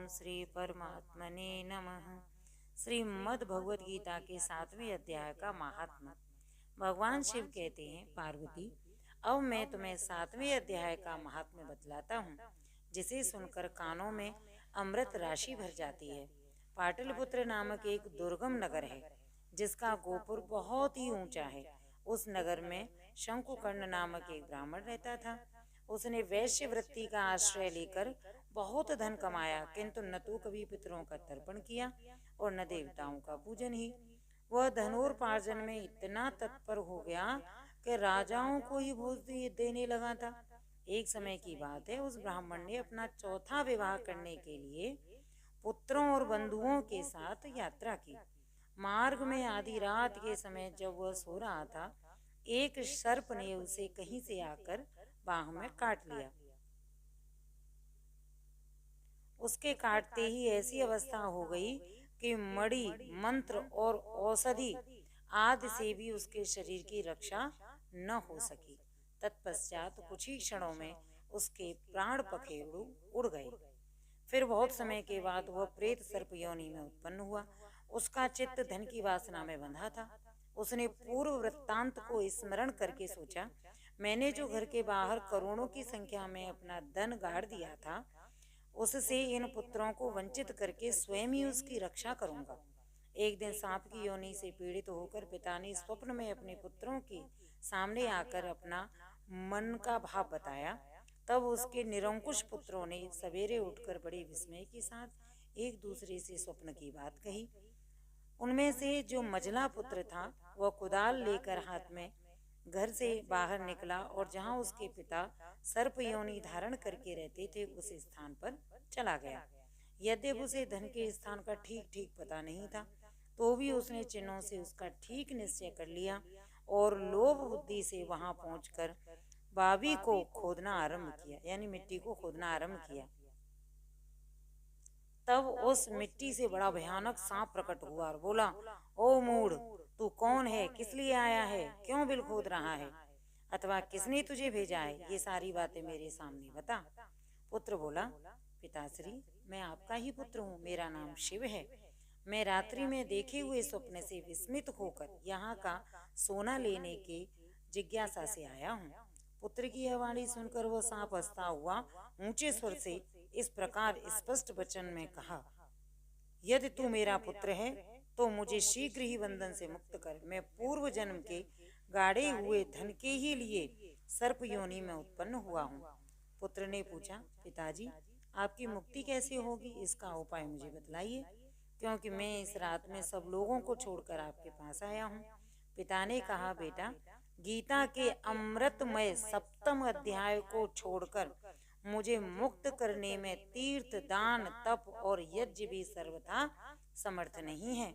श्री परमात्मने नमः। श्रीमद् भगवद गीता के 7वें अध्याय का महात्म्य। भगवान शिव कहते हैं, पार्वती, अब मैं तुम्हें 7वें अध्याय का महात्म्य बतलाता हूँ, जिसे सुनकर कानों में अमृत राशि भर जाती है। पाटलिपुत्र नामक एक दुर्गम नगर है, जिसका गोपुर बहुत ही ऊंचा है। उस नगर में शंकुकर्ण नामक एक ब्राह्मण रहता था। उसने वैश्य वृत्ति का आश्रय लेकर बहुत धन कमाया, किंतु न तो कभी पितरों का तर्पण किया और न देवताओं का पूजन ही। वह धनोपार्जन में इतना तत्पर हो गया कि राजाओं को ही भोज देने लगा था। एक समय की बात है, उस ब्राह्मण ने अपना चौथा विवाह करने के लिए पुत्रों और बंधुओं के साथ यात्रा की। मार्ग में आधी रात के समय जब वह सो रहा था, एक सर्प ने उसे कहीं से आकर बाह में काट लिया। उसके काटते ही ऐसी अवस्था हो गई कि मणि, मंत्र और औषधि आदि से भी उसके शरीर की रक्षा न हो सकी। तत्पश्चात कुछ ही क्षणों में उसके प्राण पखेरु उड़ गए। फिर बहुत समय के बाद वह प्रेत सर्प योनि में उत्पन्न हुआ। उसका चित्त धन की वासना में बंधा था। उसने पूर्व वृत्तांत को स्मरण करके सोचा, मैंने जो घर के बाहर करोड़ों की संख्या में अपना धन गाड़ दिया था, उससे इन पुत्रों को वंचित करके स्वयं ही उसकी रक्षा करूंगा। एक दिन सांप की योनि से पीड़ित होकर पिता ने स्वप्न में अपने पुत्रों के सामने आकर अपना मन का भाव बताया। तब उसके निरंकुश पुत्रों ने सवेरे उठकर बड़े विस्मय के साथ एक दूसरे से स्वप्न की बात कही। उनमें से जो मझला पुत्र था, वह कुदाल लेकर हाथ में घर से बाहर निकला और जहां उसके पिता सर्प योनि धारण करके रहते थे, उस स्थान पर चला गया। यद्यपि उसे धन के स्थान का ठीक ठीक पता नहीं था, तो भी उसने चिन्हों से उसका ठीक निश्चय कर लिया और लोभ बुद्धि से वहां पहुंचकर बावी को खोदना आरंभ किया, यानी मिट्टी को खोदना आरंभ किया। तब उस मिट्टी से बड़ा भयानक सांप प्रकट हुआ और बोला, ओ मूढ़, तू कौन है, किस लिए आया है, क्यों बिल खोद रहा है, अथवा किसने तुझे भेजा है, ये सारी बातें मेरे सामने बता। पुत्र बोला, पिताश्री, मैं आपका ही पुत्र हूँ, मेरा नाम शिव है। मैं रात्रि में देखे हुए स्वप्न से विस्मित होकर यहाँ का सोना लेने की जिज्ञासा से आया हूँ। पुत्र की यह वाणी सुनकर वह सांप हंसता हुआ ऊंचे स्वर से इस प्रकार स्पष्ट वचन में कहा, यदि तू मेरा पुत्र है तो मुझे शीघ्र ही बंधन से मुक्त कर। मैं पूर्व जन्म के गाड़े हुए धन के ही लिए सर्प योनि में उत्पन्न हुआ हूँ। पुत्र ने पूछा, पिताजी, आपकी मुक्ति कैसे होगी, इसका उपाय मुझे बतलाइए, क्योंकि मैं इस रात में सब लोगों को छोड़कर आपके पास आया हूँ। पिता ने कहा, बेटा, गीता के अमृतमय 7वें अध्याय को छोड़कर मुझे मुक्त करने में तीर्थ, दान, तप और यज्ञ भी सर्वथा समर्थ नहीं है।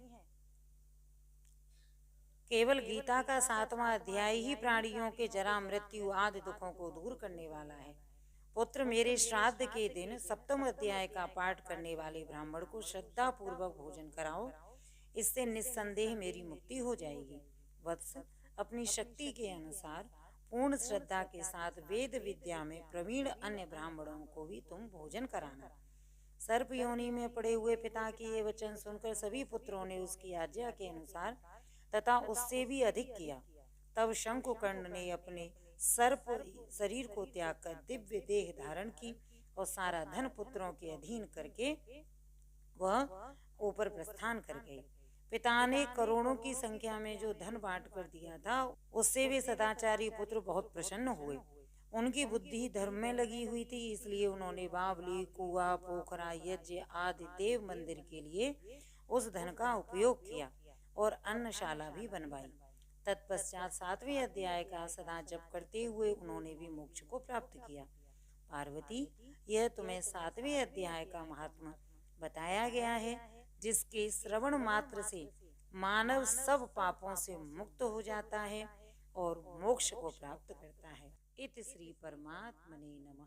केवल गीता का 7वां अध्याय ही प्राणियों के जरा, मृत्यु आदि दुखों को दूर करने वाला है। पुत्र, मेरे श्राद्ध के दिन 7वें अध्याय का पाठ करने वाले ब्राह्मण को श्रद्धा पूर्वक भोजन कराओ, इससे निस्संदेह मेरी मुक्ति हो जाएगी। वत्स, अपनी शक्ति के अनुसार पूर्ण श्रद्धा के साथ वेद विद्या में प्रवीण अन्य ब्राह्मणों को भी तुम भोजन कराना। सर्प योनि में पड़े हुए पिता के ये वचन सुनकर सभी पुत्रों ने उसकी आज्ञा के अनुसार तथा उससे भी अधिक किया। तब शंकुकर्ण ने अपने सर्प शरीर को त्याग कर दिव्य देह धारण की और सारा धन पुत्रों के अधीन करके वह ऊपर प्रस्थान कर गए। पिता ने करोड़ों की संख्या में जो धन बांट कर दिया था, उससे वे सदाचारी पुत्र बहुत प्रसन्न हुए। उनकी बुद्धि धर्म में लगी हुई थी, इसलिए उन्होंने बावली, कुआ, पोखरा, यज्ञ आदि देव मंदिर के लिए उस धन का उपयोग किया और अन्नशाला भी बनवाई। तत्पश्चात 7वें अध्याय का सदा जप करते हुए उन्होंने भी मोक्ष को प्राप्त किया। पार्वती, यह तुम्हें 7वें अध्याय का महात्मा बताया गया है, जिसके श्रवण मात्र से मानव सब पापों से मुक्त हो जाता है और मोक्ष को प्राप्त करता है। इति श्री परमात्मने नमः।